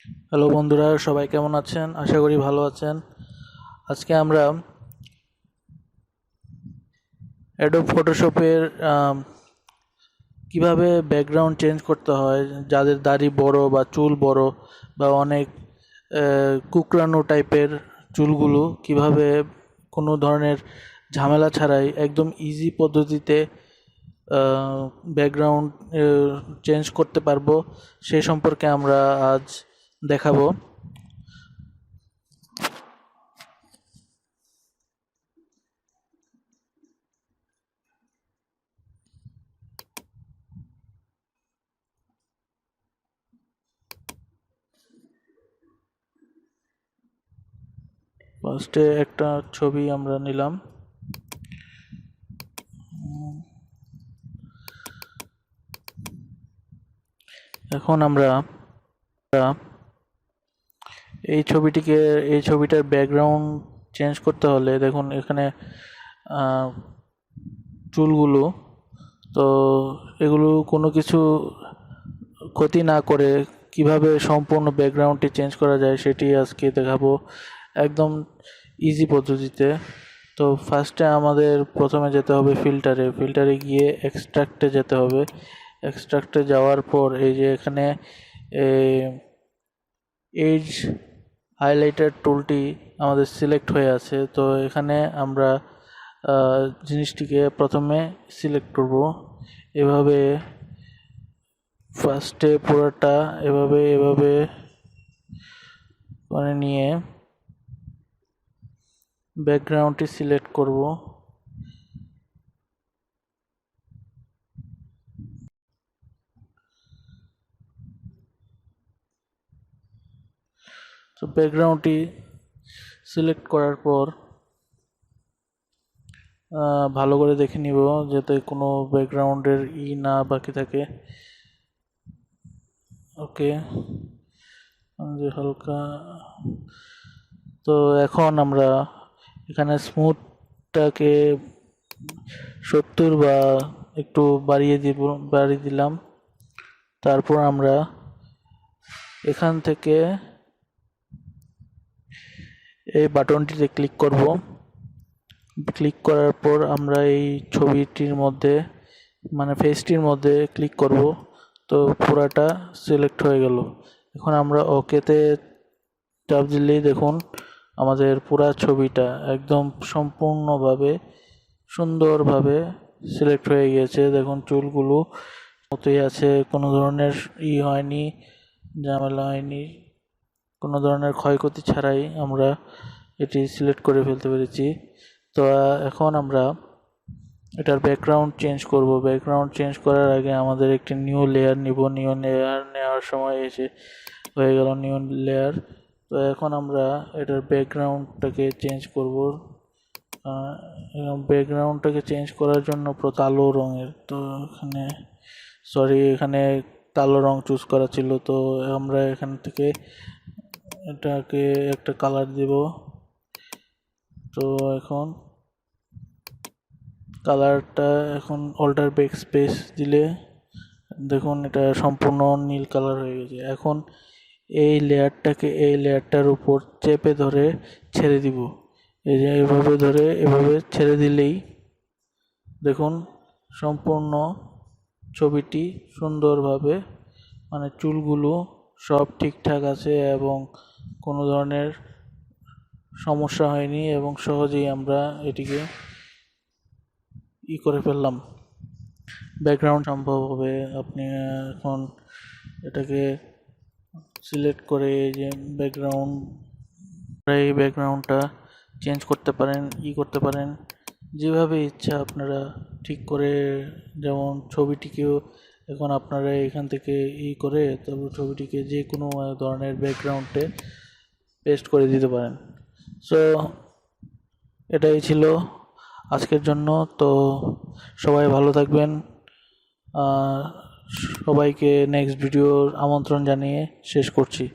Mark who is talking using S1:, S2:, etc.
S1: Hello বন্ধুরা, সবাই কেমন আছেন? আশা করি ভালো আছেন। আজকে আমরা অ্যাডোব ফটোশপের কিভাবে ব্যাকগ্রাউন্ড চেঞ্জ করতে হয়, যাদের দাড়ি বড় বা চুল বড় বা অনেক কুকরানো টাইপের চুলগুলো কিভাবে কোনো ধরনের ঝামেলা ছাড়াই একদম ইজি পদ্ধতিতে ব্যাকগ্রাউন্ড চেঞ্জ করতে পারবো, সেই সম্পর্কে আমরা আজ দেখাবো। ফার্স্টে একটা ছবি আমরা নিলাম। এখন আমরা এই ছবিটার ব্যাকগ্রাউন্ড চেঞ্জ করতে হলে দেখুন এখানে চুলগুলো, তো এগুলো কোনো কিছু ক্ষতি না করে কিভাবে সম্পূর্ণ ব্যাকগ্রাউন্ডটি চেঞ্জ করা যায় সেটি আজকে দেখাবো একদম ইজি পদ্ধতিতে। তো ফার্স্টে আমাদের প্রথমে যেতে হবে ফিল্টারে গিয়ে এক্সট্রাক্টে যেতে হবে। এক্সট্রাক্টে যাওয়ার পর এই যে এখানে এজ হাইলাইটার টুলটি আমাদের সিলেক্ট হয়ে আছে। তো এখানে আমরা জিনিসটিকে প্রথমে সিলেক্ট করব এভাবে, ফার্স্টে পুরোটা এভাবে করে নিয়ে ব্যাকগ্রাউন্ডটি সিলেক্ট করব। তো ব্যাকগ্রাউন্ডটি সিলেক্ট করার পর ভালো করে দেখে নিব যাতে কোনো ব্যাকগ্রাউন্ডের না বাকি থাকে। ওকে, যে হালকা। তো এখন আমরা এখানে স্মুথটাকে 70 বা একটু বাড়িয়ে দিলাম। তারপর আমরা এখান থেকে এই বাটনটিতে ক্লিক করব। ক্লিক করার পর আমরা এই ছবিটির মধ্যে মানে ফেসটির মধ্যে ক্লিক করব। তো পুরাটা সিলেক্ট হয়ে গেল। এখন আমরা ওকেতে চাপ দিলেই দেখুন আমাদের পুরা ছবিটা একদম সম্পূর্ণভাবে সুন্দরভাবে সিলেক্ট হয়ে গিয়েছে। দেখুন চুলগুলো মতোই আছে, কোনো ধরনের হয়নি, ঝামেলা হয়নি, কোনো ধরনের ক্ষয়ক্ষতি ছাড়াই আমরা এটি সিলেক্ট করে ফেলতে পেরেছি। তো এখন আমরা এটার ব্যাকগ্রাউন্ড চেঞ্জ করব। ব্যাকগ্রাউন্ড চেঞ্জ করার আগে আমাদের একটি নিউ লেয়ার নিব। নিউ লেয়ার নেওয়ার সময় এসে হয়ে গেল নিউ লেয়ার। তো এখন আমরা এটার ব্যাকগ্রাউন্ডটাকে চেঞ্জ করব। ব্যাকগ্রাউন্ডটাকে চেঞ্জ করার জন্য কালো রঙের, তো এখানে কালো রং চুজ করা ছিল। তো আমরা এখান থেকে এটাকে একটা কালার দেব। তো এখন কালারটা অল্টার ব্যাক স্পেস দিলে দেখুন এটা সম্পূর্ণ নীল কালার হয়ে গেছে। এখন এই লেয়ারটার উপর চেপে ধরে ছেড়ে দিব। এই যে এভাবে ছেড়ে দিলেই দেখুন সম্পূর্ণ ছবিটি সুন্দরভাবে, মানে চুলগুলো সব ঠিকঠাক আছে এবং কোনো ধরনের সমস্যা হয়নি এবং সহজেই আমরা এটিকে করে ফেললাম। ব্যাকগ্রাউন্ড সম্ভব হবে। আপনি এখন এটাকে সিলেক্ট করে যে এই ব্যাকগ্রাউন্ডটা চেঞ্জ করতে পারেন, করতে পারেন যেভাবে ইচ্ছা আপনারা ঠিক করে। যেমন ছবিটিকেও এখন আপনারা এখান থেকে করে তারপর ছবিটিকে যে কোনো ধরনের ব্যাকগ্রাউন্ডে পেস্ট করে দিতে পারেন। সো এটাই ছিল আজকের জন্য। তো সবাই ভালো থাকবেন। সবাইকে নেক্সট ভিডিওর আমন্ত্রণ জানিয়ে শেষ করছি।